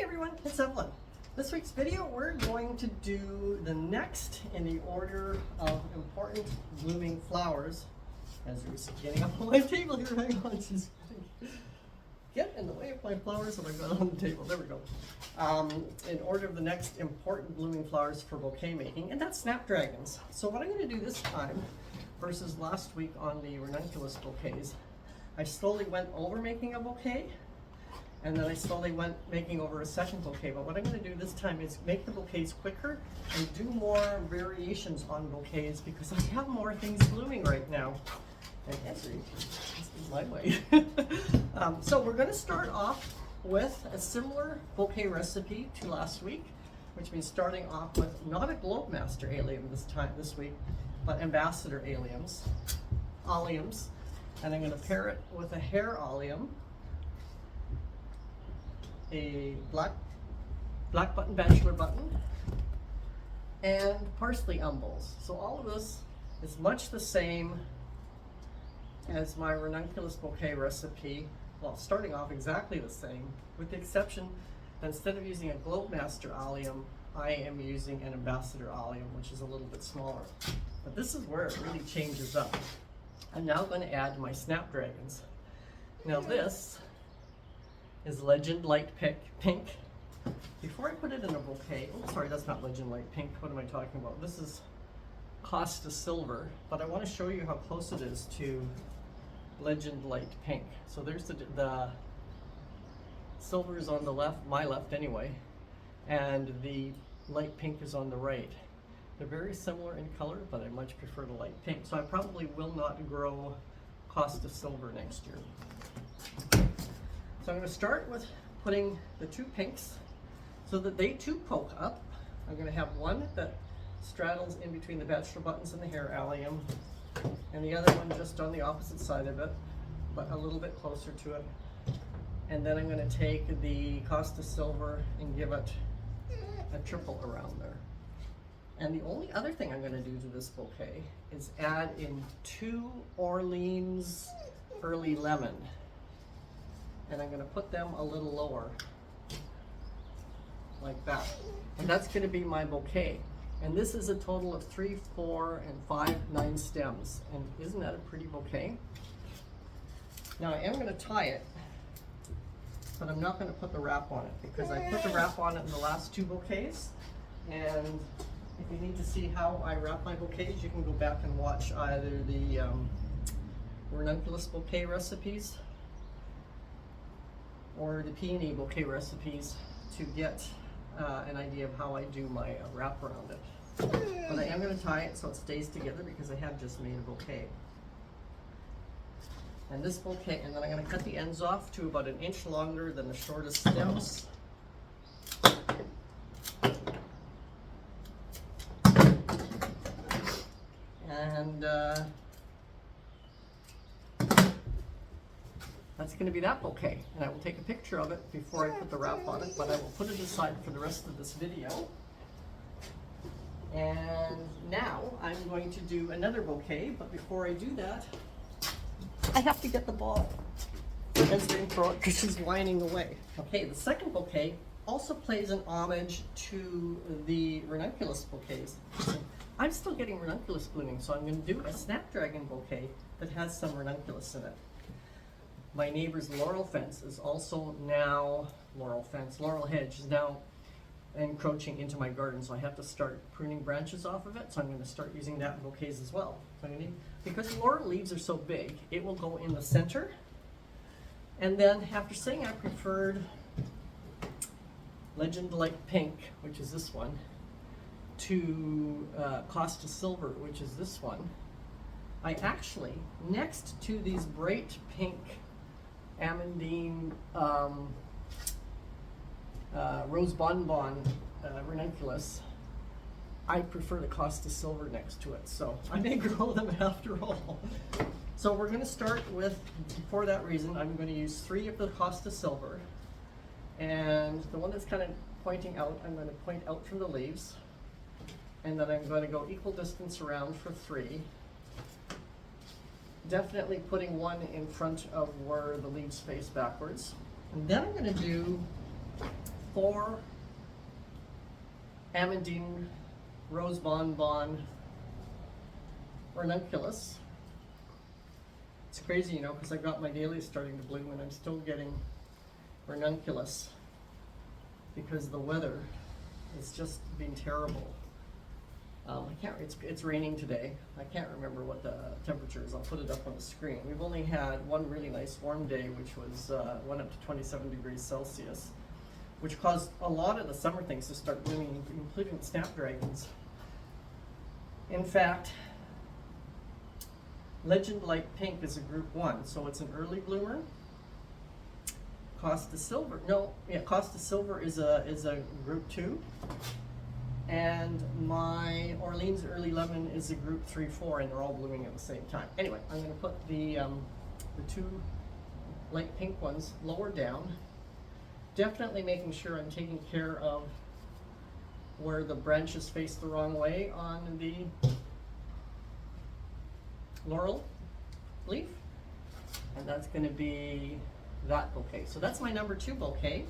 everyone, it's Evelyn. This week's video, we're going to do the next in the order of important blooming flowers. As you're getting up on my table here, hang on, just get in the way of my flowers that I've got on the table. There we go. In order of the next important blooming flowers for bouquet making, and that's Snapdragons. So what I'm going to do this time, versus last week on the ranunculus bouquets, I slowly went over making a bouquet, and then I slowly went making over a second bouquet. But what I'm going to do this time is make the bouquets quicker and do more variations on bouquets because I have more things blooming right now. And this is my way. So we're going to start off with a similar bouquet recipe to last week, which means starting off with not a Globe Master allium this week, but ambassador alliums. And I'm going to pair it with a hair allium, a black button bachelor button, and parsley umbels. So all of this is much the same as my ranunculus bouquet recipe. Well, starting off exactly the same, with the exception that instead of using a Globe Master allium, I am using an ambassador allium, which is a little bit smaller. But this is where it really changes up. I'm now going to add my Snapdragons. Now this is Legend Light Pink. Before I put it in a bouquet, oh sorry, that's not Legend Light Pink. What am I talking about? This is Costa Silver, but I want to show you how close it is to Legend Light Pink. So there's the silver is on the left, my left anyway, and the light pink is on the right. They're very similar in color, but I much prefer the light pink. So I probably will not grow Costa Silver next year. So I'm going to start with putting the two pinks so that they too poke up. I'm going to have one that straddles in between the bachelor buttons and the hair allium, and the other one just on the opposite side of it, but a little bit closer to it. And then I'm going to take the Costa Silver and give it a triple around there. And the only other thing I'm going to do to this bouquet is add in 2 Orleans Early Lemon. And I'm going to put them a little lower, like that. And that's going to be my bouquet. And this is a total of 3, 4, and 5 9 stems. And isn't that a pretty bouquet? Now I am going to tie it, but I'm not going to put the wrap on it because I put the wrap on it in the last 2 bouquets. And if you need to see how I wrap my bouquets, you can go back and watch either the ranunculus bouquet recipes or the peony bouquet recipes to get an idea of how I do my wrap around it. But I am going to tie it so it stays together because I have just made a bouquet. And this bouquet, and then I'm going to cut the ends off to about 1 inch longer than the shortest stems. And that's going to be that bouquet, and I will take a picture of it before I put the wrap on it, but I will put it aside for the rest of this video. And now I'm going to do another bouquet, but before I do that, I have to get the ball. That's didn't throw it because she's whining away. Okay, the second bouquet also plays an homage to the ranunculus bouquets. I'm still getting ranunculus blooming, so I'm going to do a Snapdragon bouquet that has some ranunculus in it. My neighbor's laurel fence is also now, laurel hedge is now encroaching into my garden, so I have to start pruning branches off of it, so I'm going to start using that in bouquets as well. So because laurel leaves are so big, it will go in the center, and then after saying I preferred Legend Light Pink, which is this one, to Costa Silver, which is this one, I actually, next to these bright pink Amandine Rose Bonbon ranunculus, I prefer the Costa Silver next to it, so I may grow them after all. So we're going to start with, for that reason, I'm going to use 3 of the Costa Silver, and the one that's kind of pointing out, I'm going to point out from the leaves, and then I'm going to go equal distance around for 3. Definitely putting 1 in front of where the leaves face backwards. And then I'm going to do 4 Amandine Rose Bonbon Ranunculus. It's crazy, you know, because I got my dahlias starting to bloom and I'm still getting ranunculus because the weather has just been terrible. It's raining today. I can't remember what the temperature is. I'll put it up on the screen. We've only had one really nice warm day, which was went up to 27 degrees Celsius, which caused a lot of the summer things to start blooming, including snapdragons. In fact, Legend Light Pink is a group 1, so it's an early bloomer. Costa Silver is a group 2. And my Orleans Early Lemon is a group 3-4, and they're all blooming at the same time. Anyway, I'm going to put the 2 light pink ones lower down. Definitely making sure I'm taking care of where the branches face the wrong way on the laurel leaf. And that's going to be that bouquet. So that's my number 2 bouquet.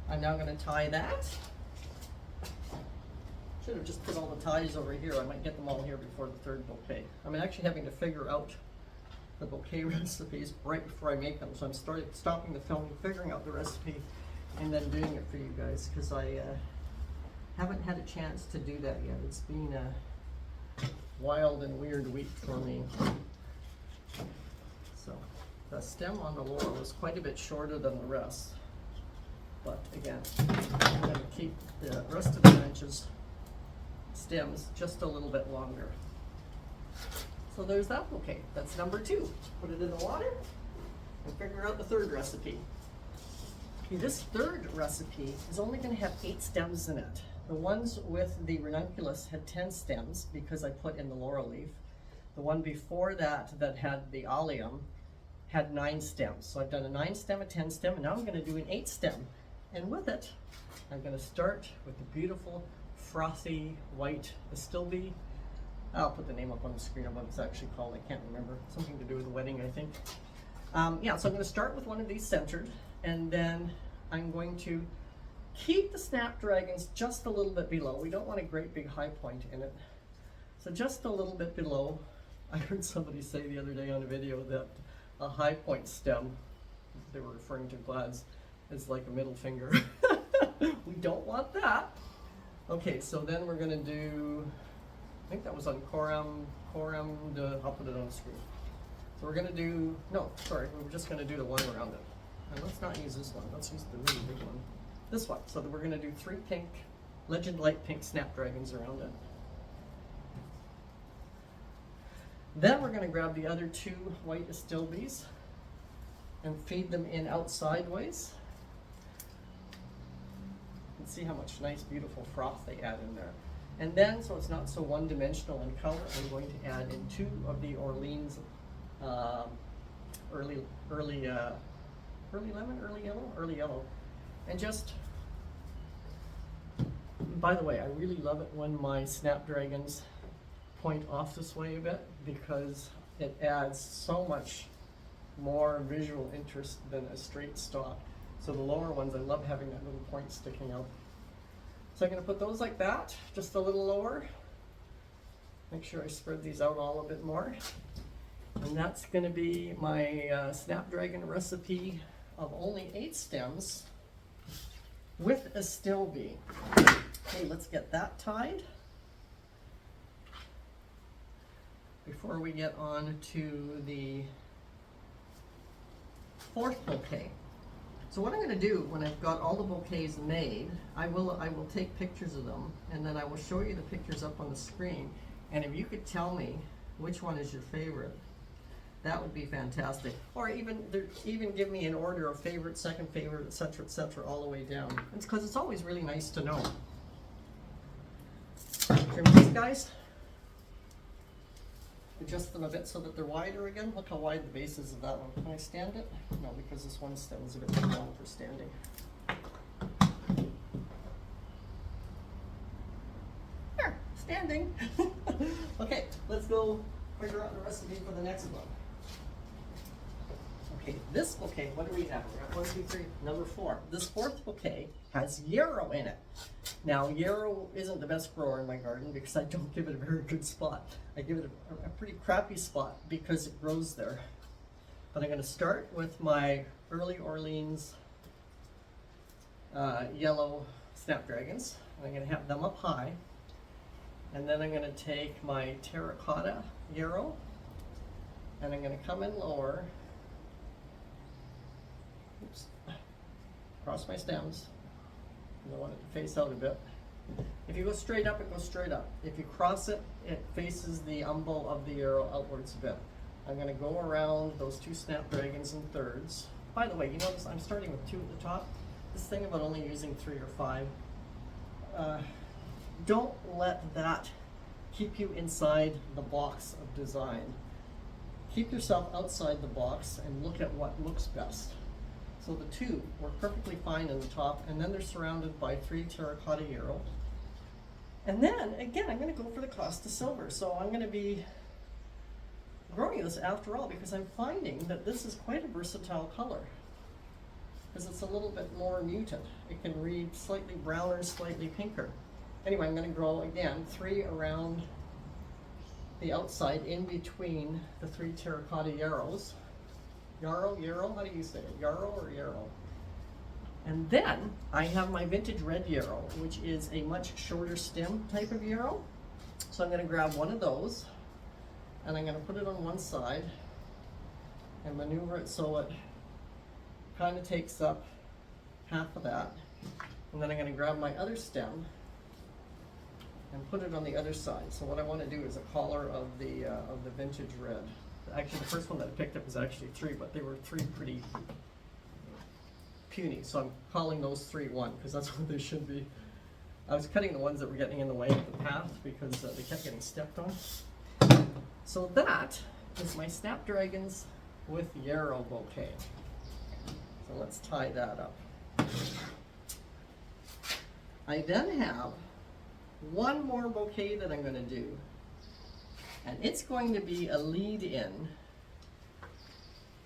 I'm now going to tie that. Should have just put all the ties over here. I might get them all here before the 3rd bouquet. I'm actually having to figure out the bouquet recipes right before I make them. So I'm stopping the film, figuring out the recipe, and then doing it for you guys, because I haven't had a chance to do that yet. It's been a wild and weird week for me. So the stem on the laurel is quite a bit shorter than the rest. But again, I'm going to keep the rest of the branches stems just a little bit longer. So there's that bouquet. That's number 2. Put it in the water and figure out the 3rd recipe. Okay, this 3rd recipe is only going to have 8 stems in it. The ones with the ranunculus had 10 stems because I put in the laurel leaf. The one before that, that had the allium, had 9 stems. So I've done a 9 stem, a 10 stem, and now I'm going to do an 8 stem. And with it, I'm going to start with the beautiful frothy white astilbe. I'll put the name up on the screen of what it's actually called. I can't remember. Something to do with the wedding, I think. Yeah, so I'm going to start with one of these centered, and then I'm going to keep the snapdragons just a little bit below. We don't want a great big high point in it. So just a little bit below. I heard somebody say the other day on a video that a high point stem, they were referring to glads, is like a middle finger. We don't want that. Okay, so then we're going to do, I think that was on I'll put it on the screen. So we're going to do, no, sorry, we're just going to do the one around it. And let's not use this one, let's use the really big one. This one, so that we're going to do 3 pink, Legend Light Pink snapdragons around it. Then we're going to grab the other 2 white astilbes and feed them in out sideways. See how much nice, beautiful froth they add in there. And then, so it's not so one-dimensional in color, I'm going to add in 2 of the Orleans early yellow. And just, by the way, I really love it when my snapdragons point off this way a bit, because it adds so much more visual interest than a straight stalk. So the lower ones, I love having that little point sticking out. So I'm going to put those like that, just a little lower. Make sure I spread these out all a bit more. And that's going to be my Snapdragon recipe of only 8 stems with astilbe. Okay, let's get that tied before we get on to the 4th bouquet. So what I'm going to do when I've got all the bouquets made, I will take pictures of them, and then I will show you the pictures up on the screen. And if you could tell me which one is your favorite, that would be fantastic. Or even give me an order of favorite, second favorite, etc., all the way down. It's because it's always really nice to know. Trim these guys. Adjust them a bit so that they're wider again. Look how wide the base is of that one. Can I stand it? No, because this one stem is a bit too long for standing. There, standing. Okay, let's go figure out the recipe for the next one. Okay, this bouquet, what do we have? We're at 1, 2, 3, number 4. This 4th bouquet has yarrow in it. Now, yarrow isn't the best grower in my garden because I don't give it a very good spot. I give it a pretty crappy spot because it grows there. But I'm going to start with my Early Orleans yellow Snapdragons. I'm going to have them up high. And then I'm going to take my terracotta yarrow and I'm going to come in lower. Oops. Across my stems. I want it to face out a bit. If you go straight up, it goes straight up. If you cross it, it faces the umbel of the yarrow outwards a bit. I'm going to go around those 2 Snapdragons in thirds. By the way, you notice I'm starting with 2 at the top. This thing about only using 3 or 5. Don't let that keep you inside the box of design. Keep yourself outside the box and look at what looks best. So the 2 work perfectly fine in the top, and then they're surrounded by 3 terracotta yarrow. And then, again, I'm going to go for the Costa Silver. So I'm going to be growing this after all because I'm finding that this is quite a versatile color because it's a little bit more muted. It can read slightly browner, slightly pinker. Anyway, I'm going to grow, again, 3 around the outside in between the 3 terracotta yarrows. Yarrow, how do you say it? Yarrow or yarrow? And then I have my vintage red yarrow, which is a much shorter stem type of yarrow. So I'm going to grab one of those and I'm going to put it on one side and maneuver it so it kind of takes up half of that. And then I'm going to grab my other stem and put it on the other side. So what I want to do is a collar of the vintage red. Actually, the first one that I picked up was actually 3, but they were 3 pretty puny. So I'm calling those 3 1 because that's what they should be. I was cutting the ones that were getting in the way of the path because they kept getting stepped on. So that is my Snapdragons with yarrow bouquet. So let's tie that up. I then have one more bouquet that I'm going to do, and it's going to be a lead-in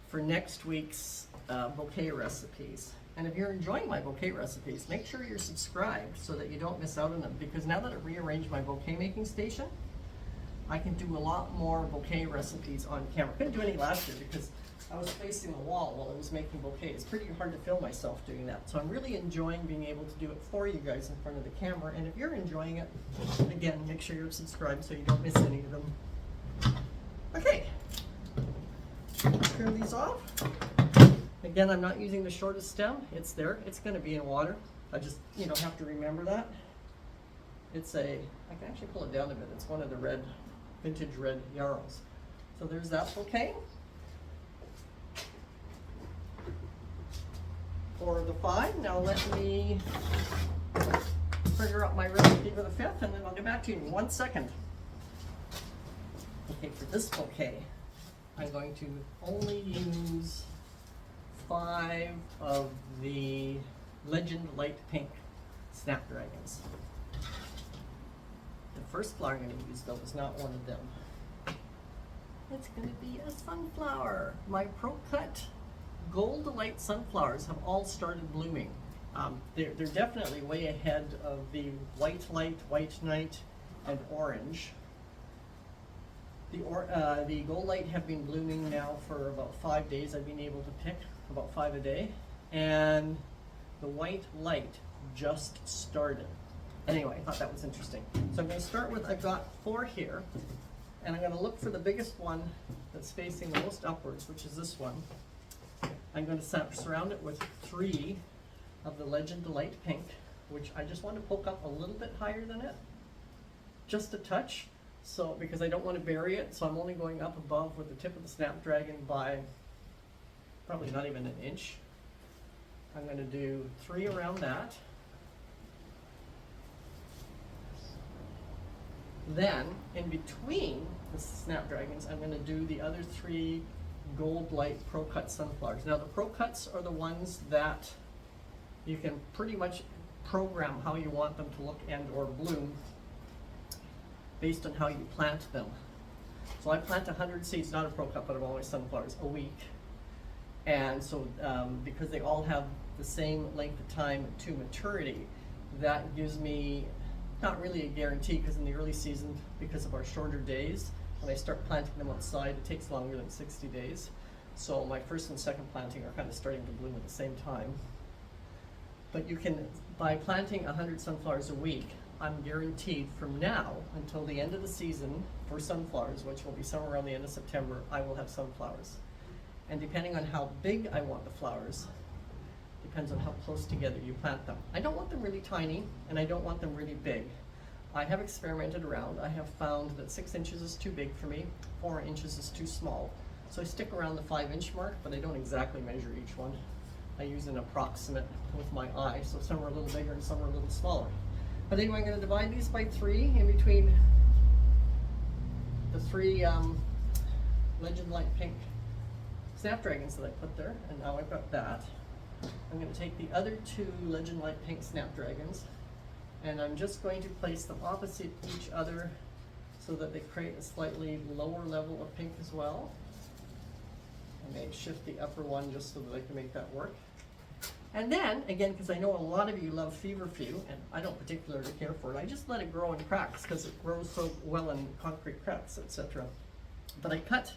for next week's bouquet recipes. And if you're enjoying my bouquet recipes, make sure you're subscribed so that you don't miss out on them, because now that I've rearranged my bouquet making station, I can do a lot more bouquet recipes on camera. I couldn't do any last year because I was facing the wall while I was making bouquets. It's pretty hard to film myself doing that. So I'm really enjoying being able to do it for you guys in front of the camera. And if you're enjoying it, again, make sure you're subscribed so you don't miss any of them. Okay, trim these off. Again, I'm not using the shortest stem. It's there. It's going to be in water. I just, have to remember that. I can actually pull it down a bit. It's one of the vintage red yarrows. So there's that bouquet. For the 5, now let me figure out my recipe for the 5th, and then I'll get back to you in 1 second. Okay, for this bouquet, I'm going to only use 5 of the Legend Light Pink Snapdragons. The first flower I'm going to use, though, is not one of them. It's going to be a sunflower. My Pro Cut Gold Delight sunflowers have all started blooming. They're definitely way ahead of the White Light, White Night, and Orange. The Gold Light have been blooming now for about 5 days. I've been able to pick about 5 a day. And the White Light just started. Anyway, I thought that was interesting. So I'm going to start with, I've got 4 here. And I'm going to look for the biggest one that's facing the most upwards, which is this one. I'm going to surround it with 3 of the Legend Light Pink, which I just want to poke up a little bit higher than it, just a touch, so because I don't want to bury it, so I'm only going up above with the tip of the Snapdragon by probably not even an inch. I'm going to do 3 around that. Then, in between the Snapdragons, I'm going to do the other 3 Gold Light Pro Cut sunflowers. Now the Pro Cuts are the ones that you can pretty much program how you want them to look and or bloom based on how you plant them. So I plant 100 seeds, not a Pro Cut, but of always sunflowers, a week. And so because they all have the same length of time to maturity, that gives me not really a guarantee, because in the early season, because of our shorter days, when I start planting them outside, it takes longer than 60 days. So my first and second planting are kind of starting to bloom at the same time. But you can, by planting 100 sunflowers a week, I'm guaranteed from now until the end of the season for sunflowers, which will be somewhere around the end of September, I will have sunflowers. And depending on how big I want the flowers, depends on how close together you plant them. I don't want them really tiny, and I don't want them really big. I have experimented around. I have found that 6 inches is too big for me, 4 inches is too small. So I stick around the 5-inch mark, but I don't exactly measure each one. I use an approximate with my eye, so some are a little bigger and some are a little smaller. But anyway, I'm going to divide these by 3 in between the 3 Legend Light Pink Snapdragons that I put there, and now I've got that. I'm going to take the other 2 Legend Light Pink Snapdragons, and I'm just going to place them opposite each other so that they create a slightly lower level of pink as well. I may shift the upper one just so that I can make that work. And then, again, because I know a lot of you love feverfew, and I don't particularly care for it, I just let it grow in cracks because it grows so well in concrete cracks, etc. But I cut,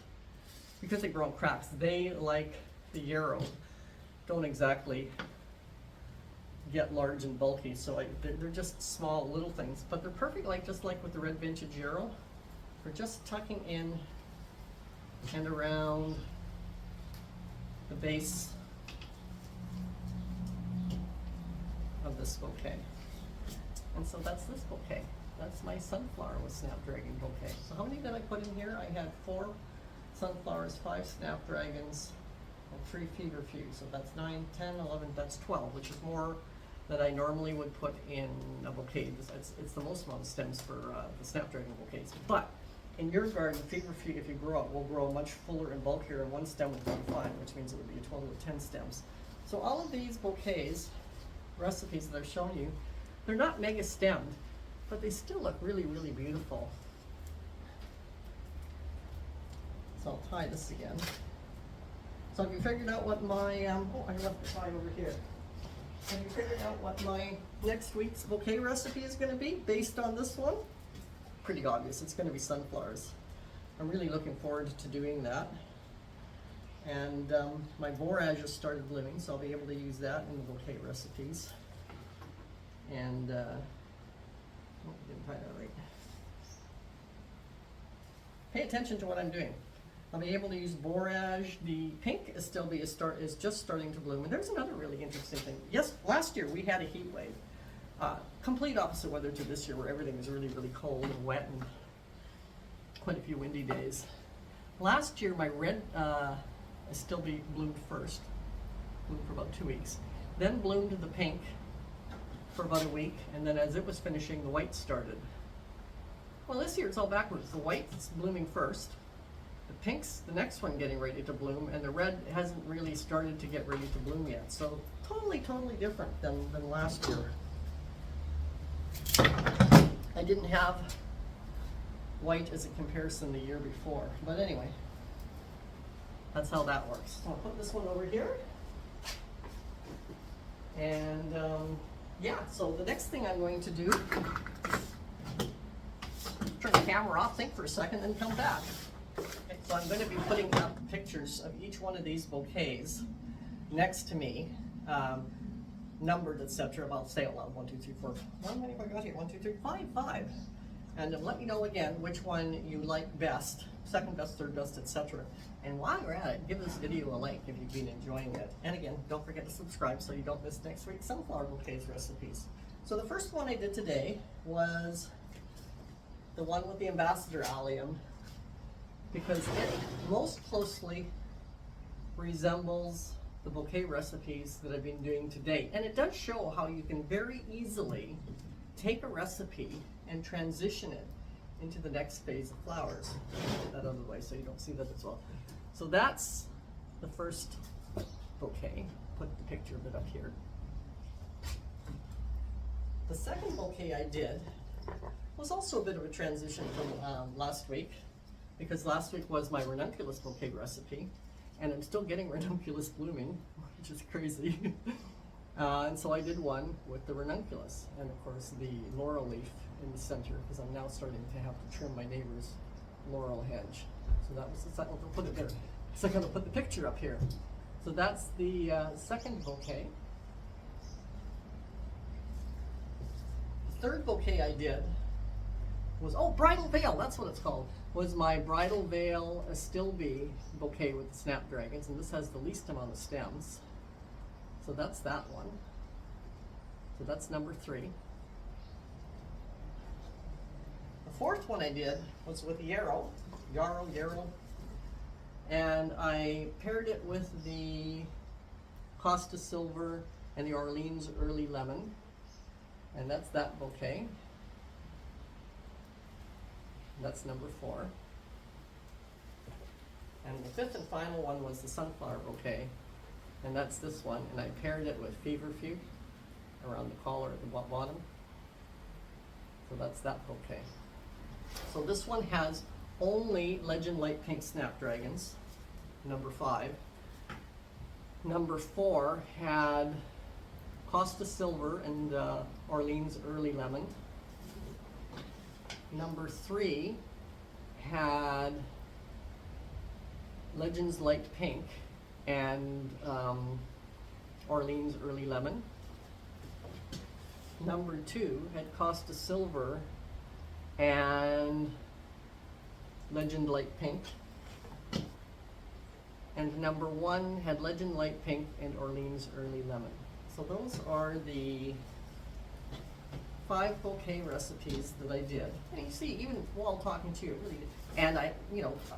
because they grow in cracks, they, like the yarrow, don't exactly get large and bulky, so they're just small little things, but they're perfect, just like with the red vintage yarrow, for just tucking in and around the base of this bouquet. And so that's this bouquet. That's my sunflower with Snapdragon bouquet. So how many did I put in here? I had 4 sunflowers, 5 Snapdragons, and 3 feverfews. So that's 9, 10, 11, that's 12, which is more than I normally would put in a bouquet. It's the most amount of stems for the Snapdragon bouquets. But in your garden, feverfew, if you grow it, will grow much fuller and bulkier, and 1 stem would be 5, which means it would be a total of 10 stems. So all of these bouquets, recipes that I've shown you, they're not mega stemmed, but they still look really, really beautiful. So I'll tie this again. So have you figured out what my, oh, I left the tie over here. Have you figured out what my next week's bouquet recipe is going to be based on this one? Pretty obvious, it's going to be sunflowers. I'm really looking forward to doing that. And my borage has started blooming, so I'll be able to use that in the bouquet recipes. And, oh, didn't tie that right. Pay attention to what I'm doing. I'll be able to use borage. The pink is just starting to bloom. And there's another really interesting thing. Yes, last year we had a heat wave. Complete opposite weather to this year, where everything was really, really cold and wet and quite a few windy days. Last year my red still bloomed first, bloomed for about 2 weeks. Then bloomed the pink for about a week, and then as it was finishing, the white started. Well, this year it's all backwards. The white's blooming first, the pink's the next one getting ready to bloom, and the red hasn't really started to get ready to bloom yet. So totally, totally different than last year. I didn't have white as a comparison the year before, but anyway, that's how that works. So I'll put this one over here. And yeah, so the next thing I'm going to do, turn the camera off, think for a second, then come back. Okay, so I'm going to be putting up pictures of each one of these bouquets next to me, numbered, etc. I'll say it loud. 1, 2, 3, 4. How many have I got here? 1, 2, 3, 5. And let me know again which one you like best, second best, third best, etc. And while you're at it, give this video a like if you've been enjoying it. And again, don't forget to subscribe so you don't miss next week's sunflower bouquets recipes. So the first one I did today was the one with the ambassador allium, because it most closely resembles the bouquet recipes that I've been doing to date. And it does show how you can very easily take a recipe and transition it into the next phase of flowers. Get that out of the way so you don't see that as well. So that's the first bouquet. Put the picture of it up here. The second bouquet I did was also a bit of a transition from last week, because last week was my ranunculus bouquet recipe, and I'm still getting ranunculus blooming, which is crazy. And so I did one with the ranunculus, and of course the laurel leaf in the center, because I'm now starting to have to trim my neighbor's laurel hedge. So that was the second, I'll put it there. So I'm going to put the picture up here. So that's the second bouquet. The third bouquet I did was, oh, bridal veil, that's what it's called, was my bridal veil Astilbe bouquet with the Snapdragons, and this has the least amount of stems. So that's that one. So that's number 3. The fourth one I did was with yarrow, and I paired it with the Costa Silver and the Orleans Early Lemon, and that's that bouquet. That's number 4. And the fifth and final one was the sunflower bouquet, and that's this one, and I paired it with feverfew around the collar at the bottom. So that's that bouquet. So this one has only Legend Light Pink Snapdragons, number 5. Number 4 had Costa Silver and Orleans Early Lemon. Number 3 had Legends Light Pink and Orleans Early Lemon. Number 2 had Costa Silver and Legend Light Pink. And number 1 had Legend Light Pink and Orleans Early Lemon. So those are the 5 bouquet recipes that I did. And you see, even while talking to you, really, and I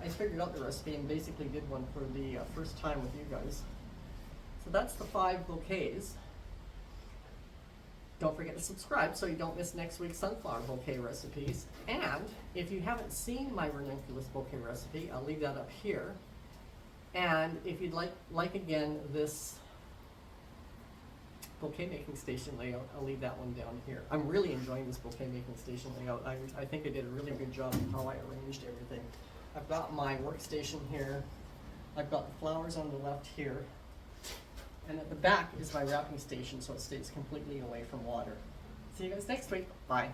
figured out the recipe and basically did one for the first time with you guys. So that's the 5 bouquets. Don't forget to subscribe so you don't miss next week's sunflower bouquet recipes. And if you haven't seen my ranunculus bouquet recipe, I'll leave that up here. And if you'd like again this bouquet making station layout, I'll leave that one down here. I'm really enjoying this bouquet making station layout. I think I did a really good job in how I arranged everything. I've got my workstation here. I've got the flowers on the left here. And at the back is my wrapping station, so it stays completely away from water. See you guys next week. Bye.